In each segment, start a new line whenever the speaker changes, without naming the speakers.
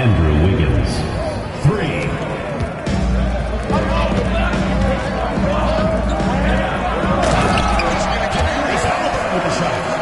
Andrew Wiggins. 3. He's out with the shot.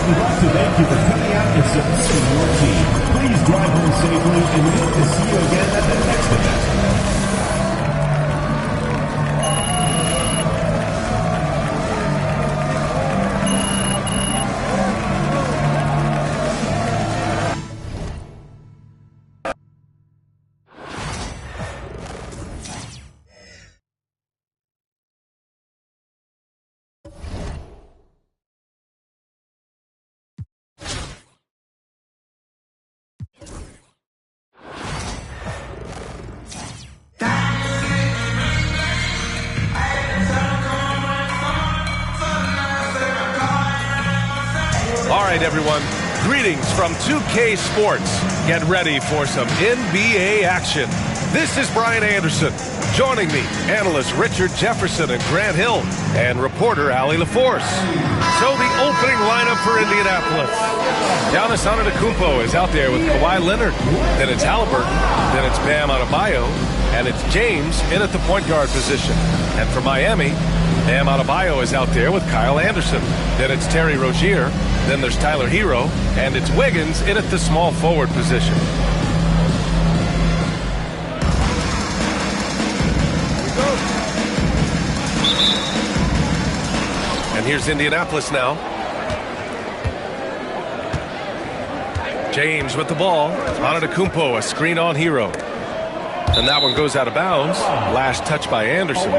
we'd like to thank you for coming out and supporting your team. Please drive home safely, and we hope to see you again at the next event.
All right, everyone. Greetings from 2K Sports. Get ready for some NBA action. This is Brian Anderson. Joining me, analysts Richard Jefferson and Grant Hill, and reporter Allie LaForce. So the opening lineup for Indianapolis. Giannis Antetokounmpo is out there with Kawhi Leonard. Then it's Halliburton. Then it's Bam Adebayo. And it's James in at the point guard position. And for Miami, Bam Adebayo is out there with Kyle Anderson. Then it's Terry Rozier. Then there's Tyler Hero. And it's Wiggins in at the small forward position. And here's Indianapolis now. James with the ball. Antetokounmpo, a screen on Hero. And that one goes out of bounds. Last touch by Anderson.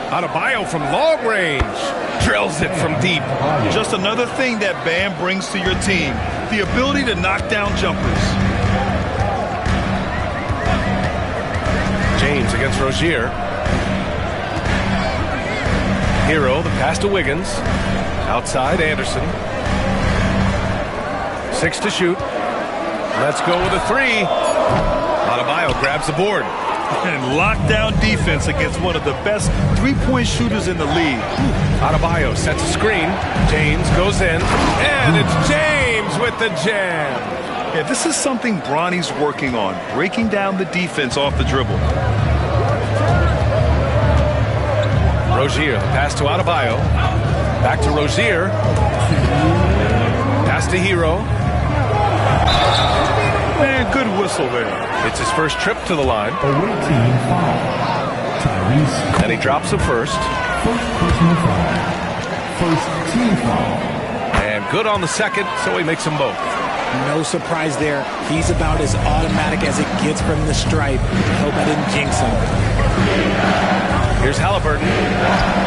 Adebayo from long range. Drills it from deep.
Just another thing that Bam brings to your team. The ability to knock down jumpers.
James against Rozier. Hero, the pass to Wiggins. Outside, Anderson. 6 to shoot. Let's go with a 3. Adebayo grabs the board.
And lockdown defense against one of the best three-point shooters in the league.
Adebayo sets a screen. James goes in. And it's James with the jam.
Yeah, this is something Bronny's working on, breaking down the defense off the dribble.
Rozier, the pass to Adebayo. Back to Rozier. Pass to Hero.
Man, good whistle there.
It's his first trip to the line.
Away team foul. Tyrese.
And he drops the first.
First personal foul. First team foul.
And good on the second, so he makes them both.
No surprise there. He's about as automatic as it gets from the stripe. Hope I didn't jinx him.
Here's Halliburton.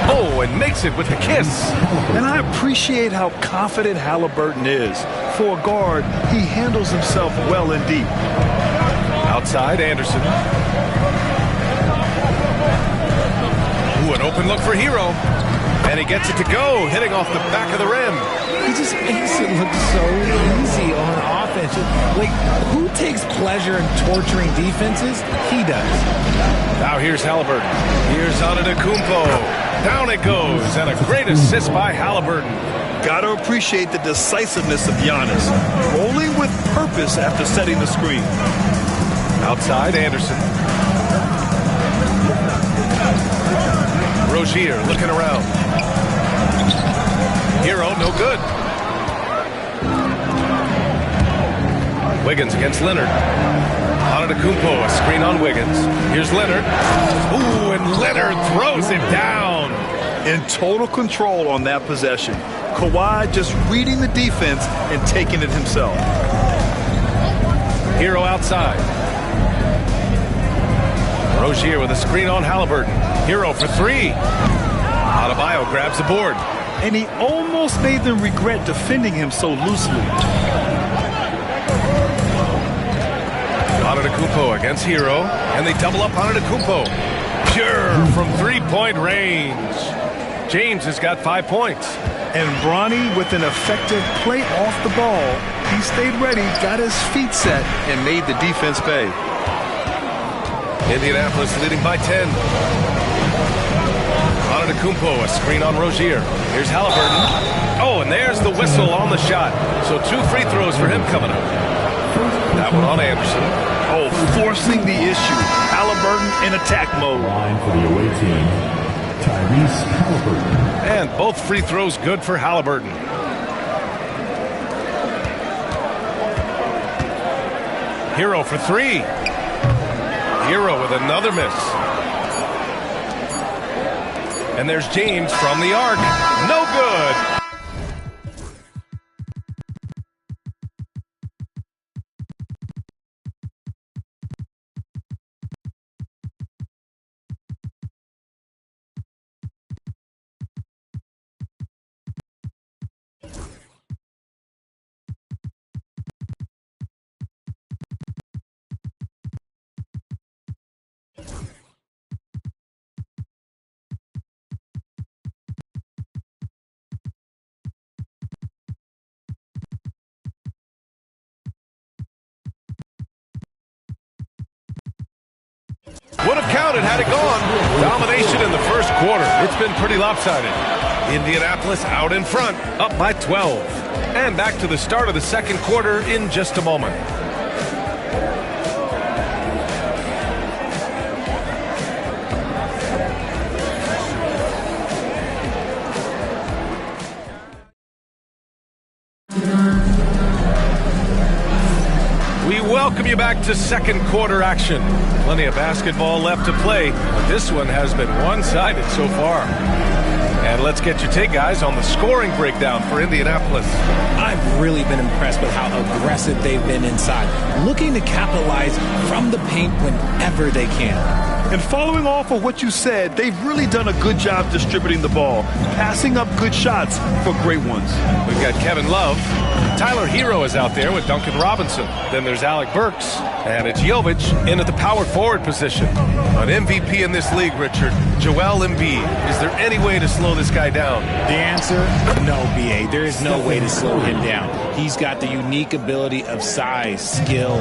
Oh, and makes it with the kiss.
And I appreciate how confident Halliburton is. For a guard, he handles himself well and deep.
Outside, Anderson. Ooh, an open look for Hero. And he gets it to go, hitting off the back of the rim.
He just makes it look so easy on offense. Like, who takes pleasure in torturing defenses? He does.
Now here's Halliburton. Here's Antetokounmpo. Down it goes, and a great assist by Halliburton.
Gotta appreciate the decisiveness of Giannis. Rolling with purpose after setting the screen.
Outside, Anderson. Rozier looking around. Hero, no good. Wiggins against Leonard. Antetokounmpo, a screen on Wiggins. Here's Leonard. Ooh, and Leonard throws it down.
In total control on that possession. Kawhi just reading the defense and taking it himself.
Hero outside. Rozier with a screen on Halliburton. Hero for 3. Adebayo grabs the board.
And he almost made them regret defending him so loosely.
Antetokounmpo against Hero, and they double up Antetokounmpo. Pure from three-point range. James has got 5 points.
And Bronny with an effective play off the ball. He stayed ready, got his feet set, and made the defense pay.
Indianapolis leading by 10. Antetokounmpo, a screen on Rozier. Here's Halliburton. Oh, and there's the whistle on the shot. So 2 free throws for him coming up. That one on Anderson.
Oh, forcing the issue. Halliburton in attack mode.
Line for the away team, Tyrese Halliburton.
And both free throws good for Halliburton. Hero for three. Hero with another miss. And there's James from the arc. No good. Would have counted had it gone. Domination in the first quarter. It's been pretty lopsided. Indianapolis out in front, up by 12. And back to the start of the second quarter in just a moment. We welcome you back to second quarter action. Plenty of basketball left to play, but this one has been one-sided so far. And let's get your take, guys, on the scoring breakdown for Indianapolis.
I've really been impressed with how aggressive they've been inside, looking to capitalize from the paint whenever they can.
And following off of what you said, they've really done a good job distributing the ball, passing up good shots for great ones.
We've got Kevin Love. Tyler Hero is out there with Duncan Robinson. Then there's Alec Burks. And it's Jovic in at the power forward position. An MVP in this league, Richard, Joel Embiid. Is there any way to slow this guy down?
The answer, no, B.A. There is no way to slow him down. He's got the unique ability of size, skill,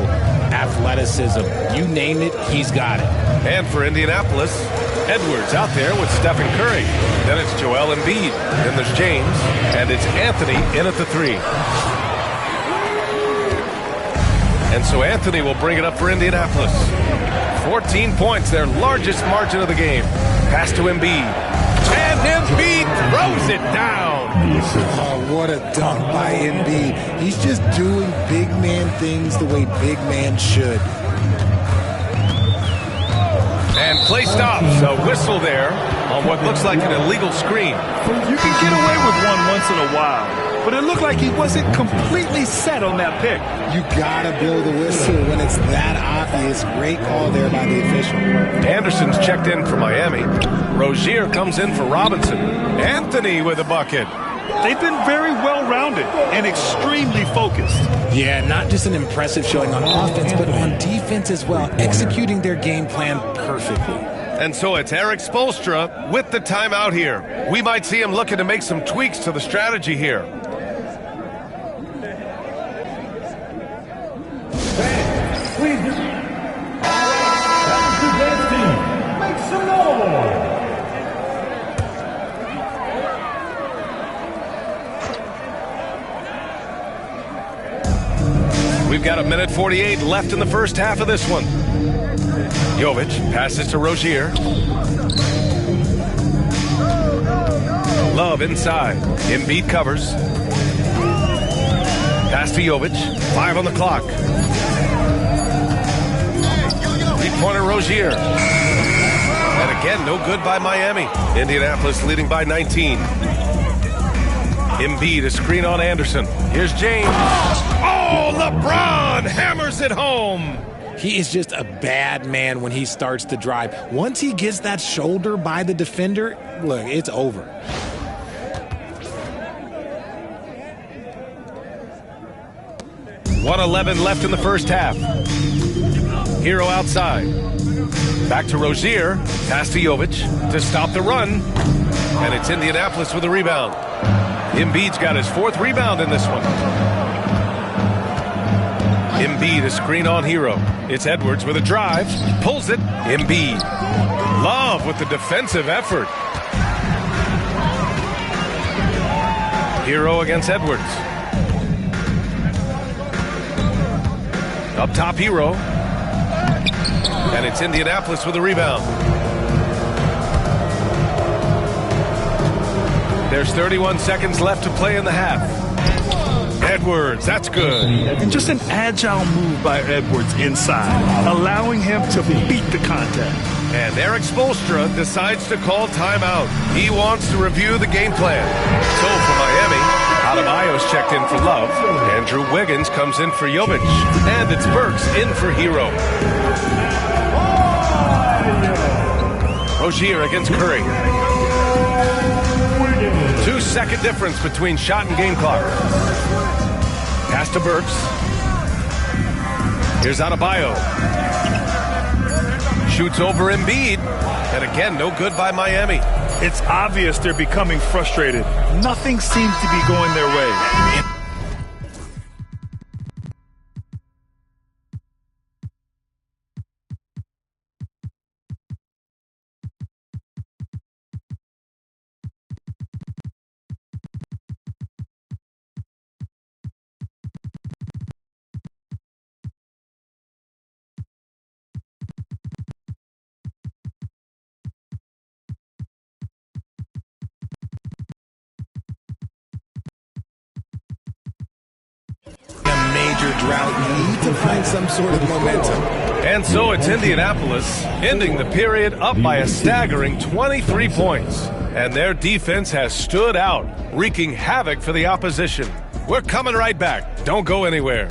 athleticism. You name it, he's got it.
And for Indianapolis, Edwards out there with Stephen Curry. Then it's Joel Embiid. Then there's James. And it's Anthony in at the three. And so Anthony will bring it up for Indianapolis. 14 points, their largest margin of the game. Pass to Embiid. And Embiid throws it down.
Oh, what a dunk by Embiid. He's just doing big man things the way big man should.
And play stops. A whistle there on what looks like an illegal screen.
You can get away with one once in a while, but it looked like he wasn't completely set on that pick.
You gotta blow the whistle when it's that obvious. Great call there by the official.
Anderson's checked in for Miami. Rozier comes in for Robinson. Anthony with a bucket.
They've been very well-rounded and extremely focused.
Yeah, not just an impressive showing on offense, but on defense as well, executing their game plan perfectly.
And so it's Eric Spoelstra with the timeout here. We might see him looking to make some tweaks to the strategy here.
Make some noise.
We've got 1:48 left in the first half of this one. Jovic passes to Rozier. Love inside. Embiid covers. Pass to Jovic. 5 on the clock. Three-pointer Rozier. And again, no good by Miami. Indianapolis leading by 19. Embiid, a screen on Anderson. Here's James. Oh, LeBron hammers it home.
He is just a bad man when he starts to drive. Once he gets that shoulder by the defender, look, it's over.
.111 left in the first half. Hero outside. Back to Rozier. Pass to Jovic to stop the run. And it's Indianapolis with a rebound. Embiid's got his 4th rebound in this one. Embiid, a screen on Hero. It's Edwards with a drive. Pulls it. Embiid. Love with the defensive effort. Hero against Edwards. Up top, Hero. And it's Indianapolis with a rebound. There's 31 seconds left to play in the half. Edwards, that's good.
And just an agile move by Edwards inside, allowing him to beat the contact.
And Erik Spoelstra decides to call timeout. He wants to review the game plan. So for Miami, Adebayo's checked in for Love. Andrew Wiggins comes in for Jovic. And it's Burks in for Hero. Rozier against Curry. 2-second difference between shot and game clock. Pass to Burks. Here's Adebayo. Shoots over Embiid. And again, no good by Miami.
It's obvious they're becoming frustrated. Nothing seems to be going their way.
Drought, you need to find some sort of momentum.
And so it's Indianapolis ending the period up by a staggering 23 points. And their defense has stood out, wreaking havoc for the opposition. We're coming right back. Don't go anywhere.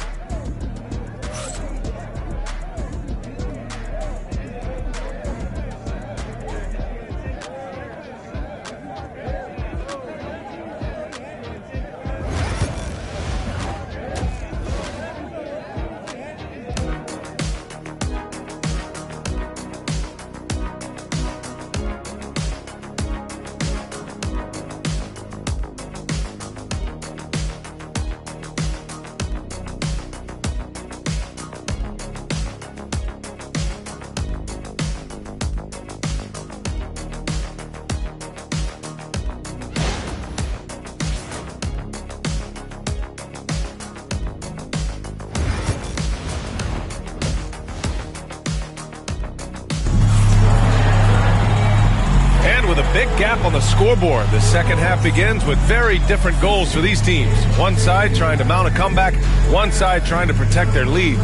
Big gap on the scoreboard. The second half begins with very different goals for these teams. One side trying to mount a comeback, one side trying to protect their lead.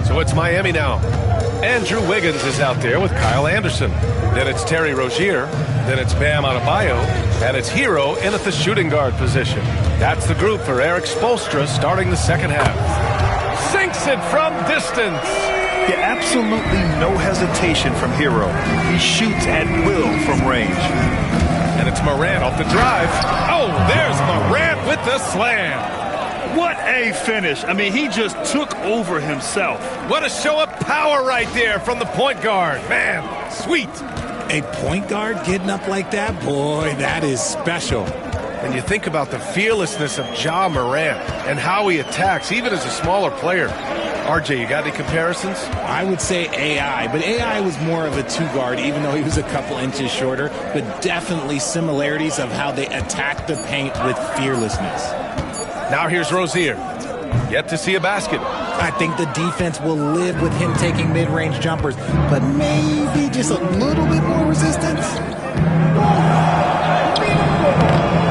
So it's Miami now. Andrew Wiggins is out there with Kyle Anderson. Then it's Terry Rozier. Then it's Bam Adebayo. And it's Hero in at the shooting guard position. That's the group for Erik Spoelstra starting the second half. Sinks it from distance.
Yeah, absolutely no hesitation from Hero. He shoots at will from range.
And it's Morant off the drive. Oh, there's Morant with the slam.
What a finish. I mean, he just took over himself.
What a show of power right there from the point guard. Man, sweet.
A point guard getting up like that? Boy, that is special.
And you think about the fearlessness of Ja Morant and how he attacks, even as a smaller player. RJ, you got any comparisons?
I would say AI, but AI was more of a two-guard, even though he was a couple inches shorter, but definitely similarities of how they attack the paint with fearlessness.
Now here's Rozier. Yet to see a basket.
I think the defense will live with him taking mid-range jumpers, but maybe just a little bit more resistance.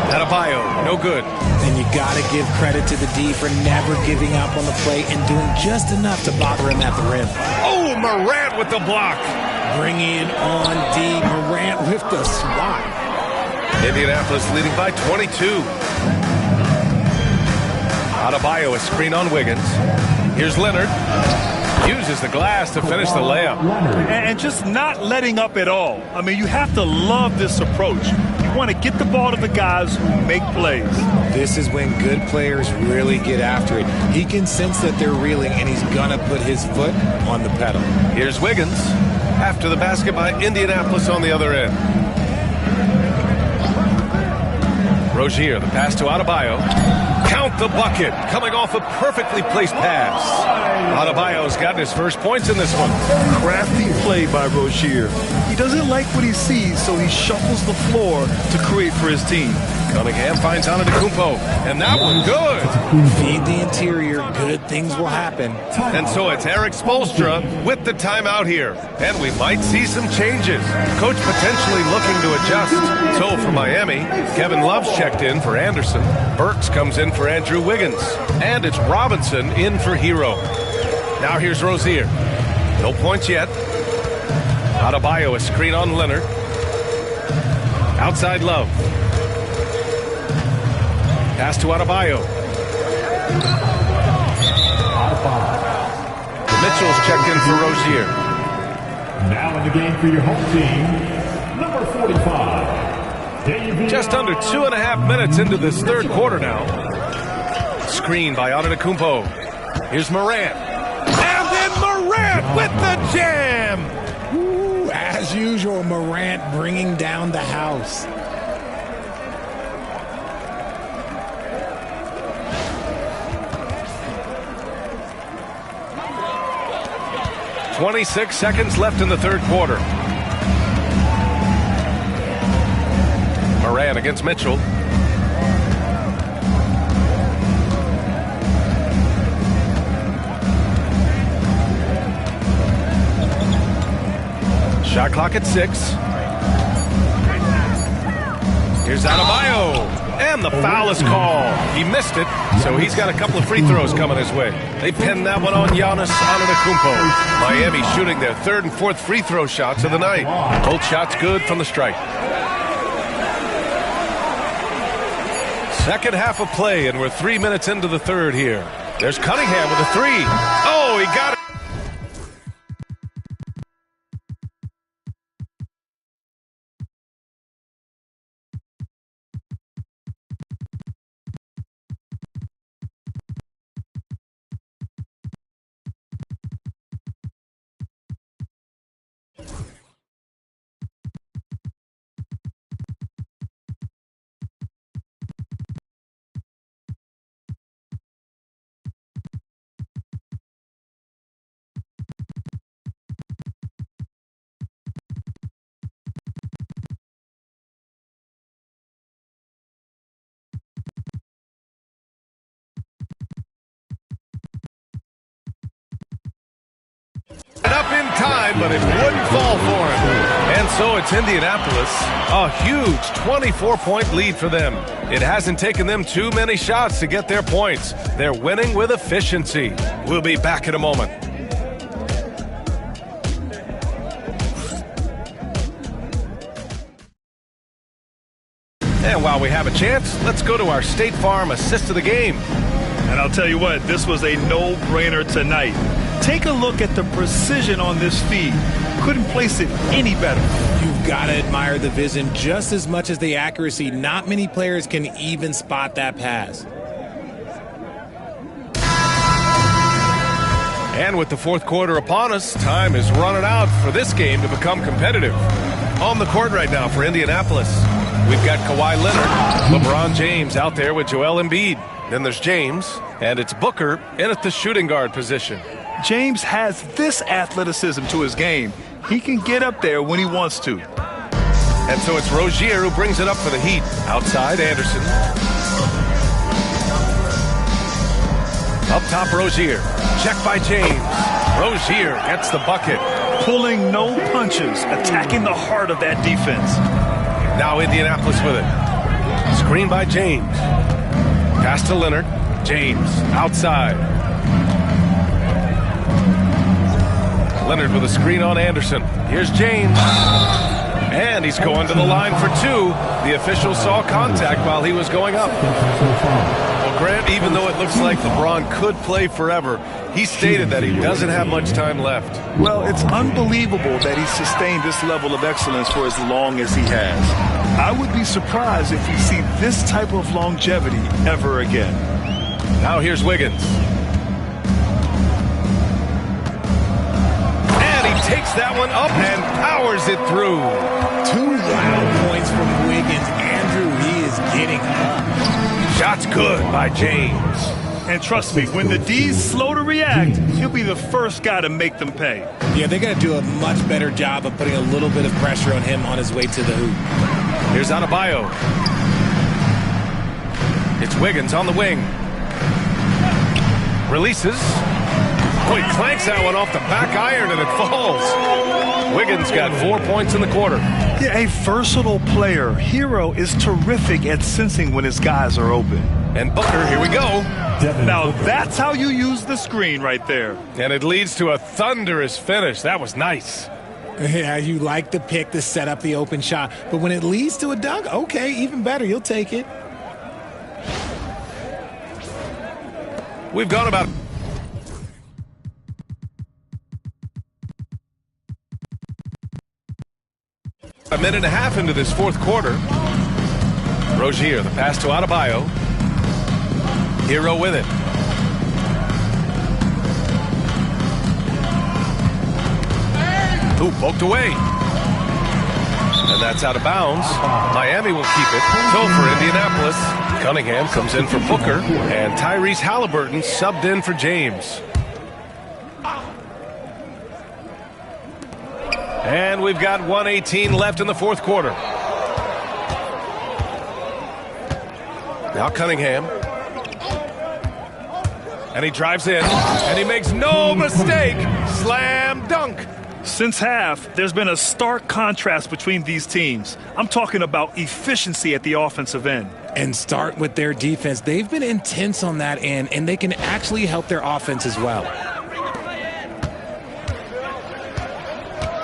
Adebayo, no good.
And you got to give credit to the D for never giving up on the play and doing just enough to bother him at the rim.
Oh, Morant with the block.
Bringing on D. Morant with the swat.
Indianapolis leading by 22. Adebayo, a screen on Wiggins. Here's Leonard. Uses the glass to finish the layup.
And just not letting up at all. I mean, you have to love this approach. You want to get the ball to the guys who make plays.
This is when good players really get after it. He can sense that they're reeling, and he's going to put his foot on the pedal.
Here's Wiggins. After the basket by Indianapolis on the other end. Rozier, the pass to Adebayo. Count the bucket, coming off a perfectly placed pass. Adebayo's gotten his first points in this one.
Crafty play by Rozier. He doesn't like what he sees, so he shuffles the floor to create for his team.
Cunningham finds Antetokounmpo, and that one good.
Feed the interior, good things will happen.
And so it's Eric Spoelstra with the timeout here, and we might see some changes. Coach potentially looking to adjust. So for Miami, Kevin Love's checked in for Anderson. Burks comes in for Andrew Wiggins, and it's Robinson in for Hero. Now here's Rozier. No points yet. Adebayo, a screen on Leonard. Outside Love. Pass to Adebayo. Mitchell's checked in for Rozier.
Now in the game for your home team, number 45.
Just under 2.5 minutes into this third quarter now. Screen by Antetokounmpo. Here's Morant. And then Morant with the jam!
Ooh, as usual, Morant bringing down the house.
.26 seconds left in the third quarter. Morant against Mitchell. Shot clock at 6. Here's Adebayo. And the foul is called. He missed it, so he's got a couple of free throws coming his way. They pinned that one on Giannis Antetokounmpo. Miami shooting their third and fourth free throw shots of the night. Both shots good from the stripe. Second half of play, and we're 3 minutes into the third here. There's Cunningham with a three. Oh, he got it. Up in time, but it wouldn't fall for him. And so it's Indianapolis, a huge 24-point lead for them. It hasn't taken them too many shots to get their points. They're winning with efficiency. We'll be back in a moment. And while we have a chance, let's go to our State Farm assist of the game.
And I'll tell you what, this was a no-brainer tonight. Take a look at the precision on this feed. Couldn't place it any better.
You've got to admire the vision just as much as the accuracy. Not many players can even spot that pass.
And with the fourth quarter upon us, time is running out for this game to become competitive. On the court right now for Indianapolis, we've got Kawhi Leonard, LeBron James out there with Joel Embiid. Then there's James, and it's Booker in at the shooting guard position.
James has this athleticism to his game. He can get up there when he wants to.
And so it's Rozier who brings it up for the Heat. Outside, Anderson. Up top, Rozier. Check by James. Rozier gets the bucket.
Pulling no punches, attacking the heart of that defense.
Now Indianapolis with it. Screen by James. Pass to Leonard. James outside. Leonard with a screen on Anderson. Here's James. And he's going to the line for two. The official saw contact while he was going up. Well, Grant, even though it looks like LeBron could play forever, he stated that he doesn't have much time left.
Well, it's unbelievable that he sustained this level of excellence for as long as he has. I would be surprised if we see this type of longevity ever again.
Now here's Wiggins. Takes that one up and powers it through.
2 wild points from Wiggins. Andrew, he is getting up.
Shot's good by James.
And trust me, when the D's slow to react, he'll be the first guy to make them pay.
Yeah, they're going to do a much better job of putting a little bit of pressure on him on his way to the hoop.
Here's Adebayo. It's Wiggins on the wing. Releases. Oh, he clanks that one off the back iron and it falls. Wiggins got 4 points in the quarter.
Yeah, a versatile player. Hero is terrific at sensing when his guys are open.
And Booker, here we go.
Now that's how you use the screen right there.
And it leads to a thunderous finish. That was nice.
Yeah, you like the pick to set up the open shot. But when it leads to a dunk, okay, even better. You'll take it.
We've gone about... a minute and a half into this fourth quarter. Rozier, the pass to Adebayo. Hero with it. Ooh, poked away. And that's out of bounds. Miami will keep it. So for Indianapolis, Cunningham comes in for Booker, and Tyrese Halliburton subbed in for James. And we've got 1:18 left in the fourth quarter. Now Cunningham. And he drives in, and he makes no mistake. Slam dunk.
Since half, there's been a stark contrast between these teams. I'm talking about efficiency at the offensive end.
And start with their defense. They've been intense on that end, and they can actually help their offense as well.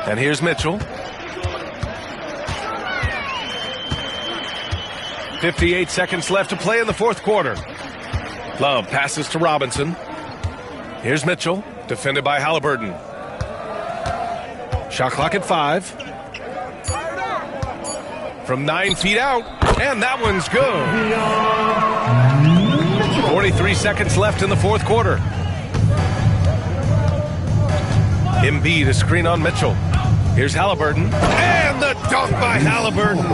And here's Mitchell. 58 seconds left to play in the fourth quarter. Love passes to Robinson. Here's Mitchell, defended by Halliburton. Shot clock at 5. From 9 feet out, and that one's good. 43 seconds left in the fourth quarter. Embiid, a screen on Mitchell. Here's Halliburton, and the dunk by Halliburton.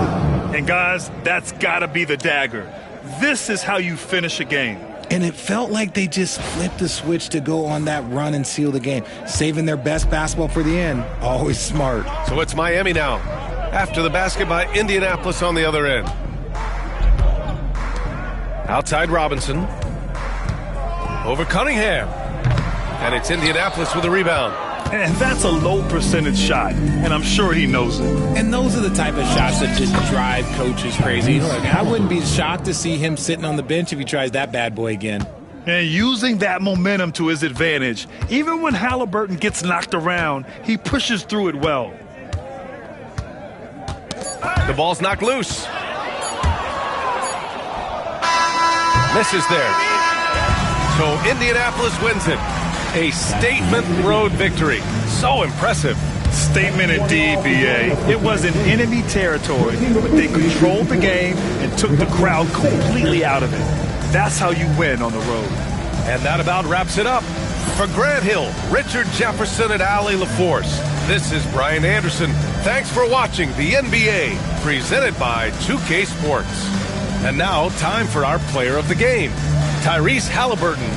And guys, that's got to be the dagger. This is how you finish a game.
And it felt like they just flipped the switch to go on that run and seal the game, saving their best basketball for the end. Always smart.
So it's Miami now, after the basket by Indianapolis on the other end. Outside Robinson. Over Cunningham. And it's Indianapolis with a rebound.
And that's a low percentage shot, and I'm sure he knows it.
And those are the type of shots that just drive coaches crazy. Look, I wouldn't be shocked to see him sitting on the bench if he tries that bad boy again.
And using that momentum to his advantage, even when Halliburton gets knocked around, he pushes through it well.
The ball's knocked loose. Misses there. So Indianapolis wins it. A statement road victory. So impressive.
Statement indeed, B.A. It was in enemy territory, but they controlled the game and took the crowd completely out of it. That's how you win on the road.
And that about wraps it up. For Grant Hill, Richard Jefferson, and Allie LaForce, this is Brian Anderson. Thanks for watching the NBA, presented by 2K Sports. And now, time for our player of the game, Tyrese Halliburton.